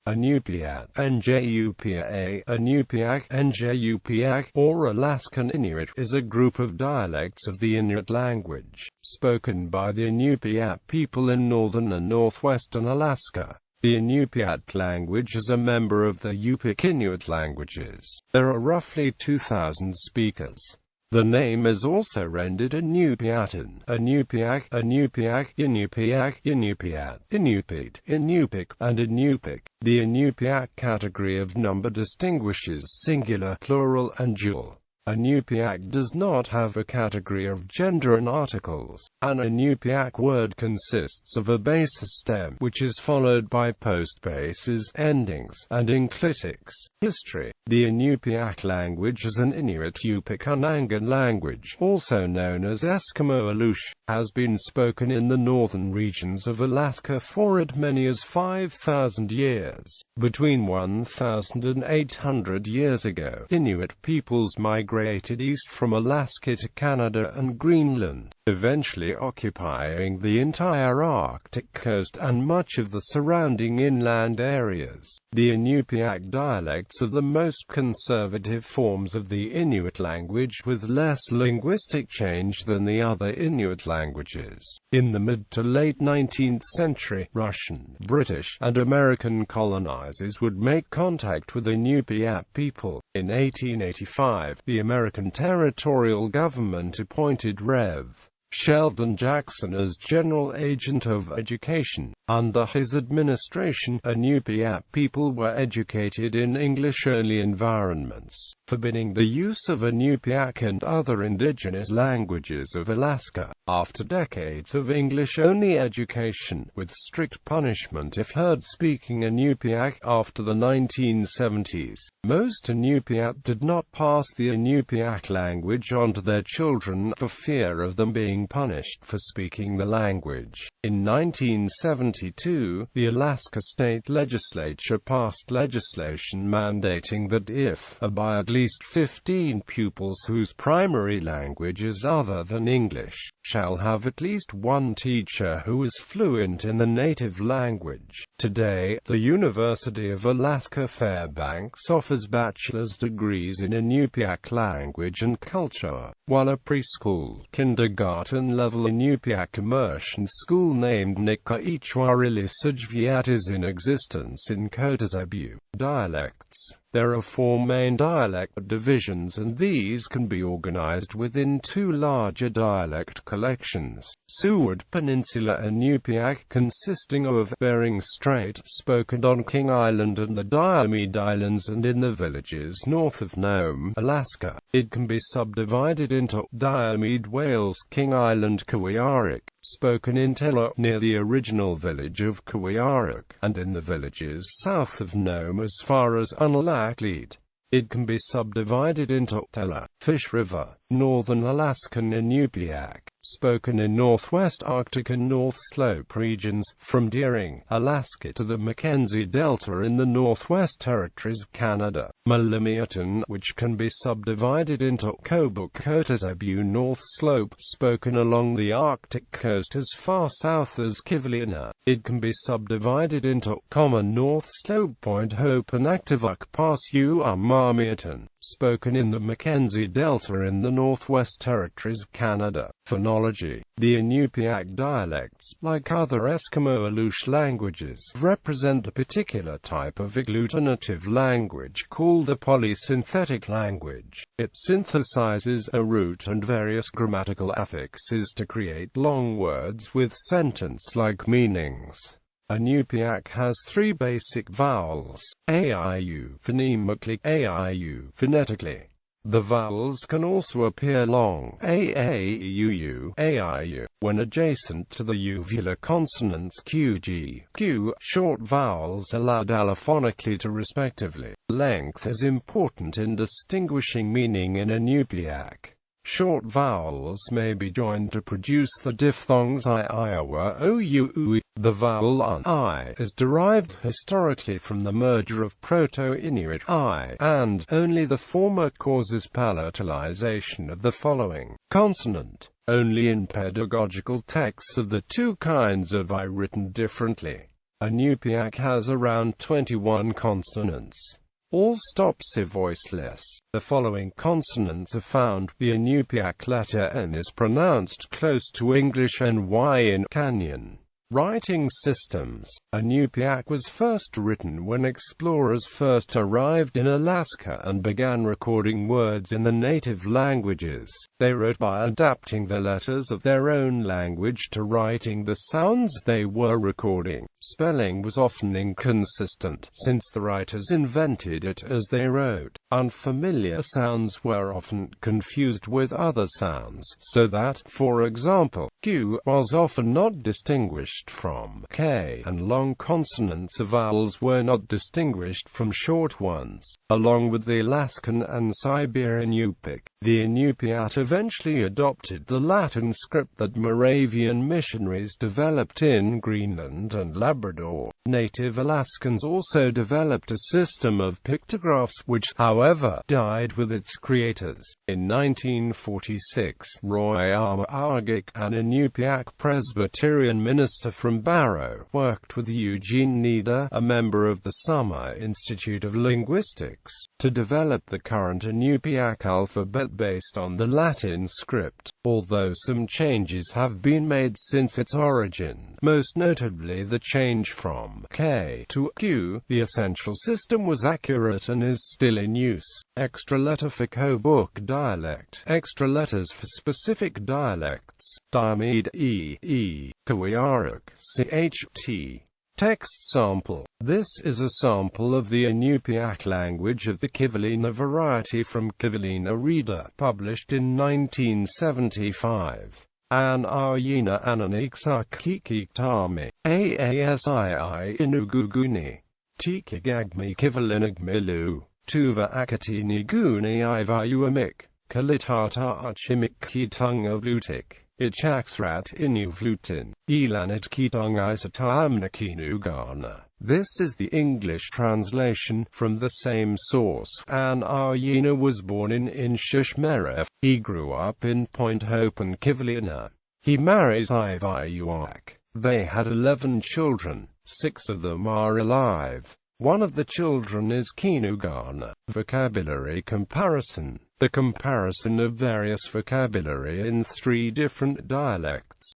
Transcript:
Inupiat, ɪ'njuːpiæ, Inupiaq, ɪ'njuːpiæk, or Alaskan Inuit, is a group of dialects of the Inuit language, spoken by the Inupiat people in northern and northwestern Alaska. The Inupiat language is a member of the Yupik-Inuit languages. There are roughly 2,000 speakers. The name is also rendered Inupiatun, Inupiaq, Inyupiaq, Inyupiaq, Inyupiat, Inupik, Inupik, and Inupik. The Inupiaq category of number distinguishes singular, plural, and dual. Inupiaq does not have a category of gender and articles. An Inupiaq word consists of a base stem, which is followed by postbases, endings, and enclitics. History. The Inupiaq language is an Inuit Yupik-Inuit language, also known as Eskimo Aleutian, has been spoken in the northern regions of Alaska for as many as 5,000 years. Between 1,000 and 800 years ago, Inuit peoples migrated east from Alaska to Canada and Greenland, eventually occupying the entire Arctic coast and much of the surrounding inland areas. The Inupiaq dialects are the most conservative forms of the Inuit language, with less linguistic change than the other Inuit languages. In the mid to late 19th century, Russian, British, and American colonizers would make contact with Inupiat people. In 1885, the American territorial government appointed Rev. Sheldon Jackson as General Agent of Education. Under his administration, Inupiat people were educated in English-only environments, forbidding the use of Inupiaq and other indigenous languages of Alaska. After decades of English-only education, with strict punishment if heard speaking Inupiaq after the 1970s, most Inupiat did not pass the Inupiaq language on to their children for fear of them being punished for speaking the language. In 1972, the Alaska state legislature passed legislation mandating that if by at least 15 pupils whose primary language is other than English, shall have at least one teacher who is fluent in the native language. Today, the University of Alaska Fairbanks offers bachelor's degrees in Inupiaq language and culture, while a preschool, kindergarten-level Inupiaq immersion school named ɪ'njuːpiæt is in existence in Kotzebue. Dialects. There are 4 main dialect divisions, and these can be organized within 2 larger dialect collections. Seward Peninsula Inupiaq, consisting of Bering Strait, spoken on King Island and the Diomede Islands and in the villages north of Nome, Alaska. It can be subdivided into Diomede Wales, King Island Ɪ'njuːpiæk, spoken in Tela, near the original village of Ɪ'njupiaq, and in the villages south of Nome as far as Untitled. It can be subdivided into Tela, Fish River, Northern Alaskan Inupiaq, spoken in northwest Arctic and North Slope regions, from Deering, Alaska to the Mackenzie Delta in the Northwest Territories of Canada. Inupiatun, which can be subdivided into Kotzebue North Slope, spoken along the Arctic coast as far south as Kivalina. It can be subdivided into Common North Slope Point Hope and Activuck Pass Inupiatun, spoken in the Mackenzie Delta in the Northwest Territories of Canada. Phonology. The Inupiaq dialects, like other Eskimo Aleutian languages, represent a particular type of agglutinative language called a polysynthetic language. It synthesizes a root and various grammatical affixes to create long words with sentence-like meanings. Inupiaq has 3 basic vowels: a-i-u phonemically, a-i-u phonetically. The vowels can also appear long, a-a-u-u, a-i-u, when adjacent to the uvular consonants q, g, q. Short vowels allowed allophonically to respectively. Length is important in distinguishing meaning in Inupiaq. Short vowels may be joined to produce the diphthongs I, Iowa, o, u, u. The vowel un, I, is derived historically from the merger of Proto-Inuit I and only the former causes palatalization of the following consonant. Only in pedagogical texts are the 2 kinds of I written differently. Inupiaq has around 21 consonants. All stops are voiceless. The following consonants are found. The Inupiaq letter N is pronounced close to English and Y in Canyon. Writing systems. Inupiaq was first written when explorers first arrived in Alaska and began recording words in the native languages. They wrote by adapting the letters of their own language to writing the sounds they were recording. Spelling was often inconsistent, since the writers invented it as they wrote. Unfamiliar sounds were often confused with other sounds, so that, for example, Q was often not distinguished from K, and long consonants or vowels were not distinguished from short ones. Along with the Alaskan and Siberian Yupik, the Inupiat eventually adopted the Latin script that Moravian missionaries developed in Greenland and Labrador. Native Alaskans also developed a system of pictographs which, however, died with its creators. In 1946, Roy Armagik, an Inupiaq Presbyterian minister from Barrow, worked with Eugene Nida, a member of the Summer Institute of Linguistics, to develop the current Inupiaq alphabet based on the Latin script. Although some changes have been made since its origin, most notably the change from K to Q, the essential system was accurate and is still in use. Extra letter for Kobuk dialect. Extra letters for specific dialects. Diamede E, Kawiaruk, CHT. Text sample. This is a sample of the Inupiaq language of the Kivalina variety from Kivalina Reader, published in 1975. An Ayina Ananiksa Kikiktami. Aasii Inuguguni. Tikigagmi Kivalinagmilu. Tuva Akatini Guni Ivayuamik. Kalitata Achimik Kitang of Lutik. Ichaksrat Inuvlutin. Elanit Kitong Isatamnakinugana. This is the English translation, from the same source. An Ayina was born in Inshishmeref. He grew up in Point Hope and Kivalina. He marries Inyupiaq. They had 11 children. 6 of them are alive. One of the children is Kinugana. Vocabulary comparison. The comparison of various vocabulary in 3 different dialects.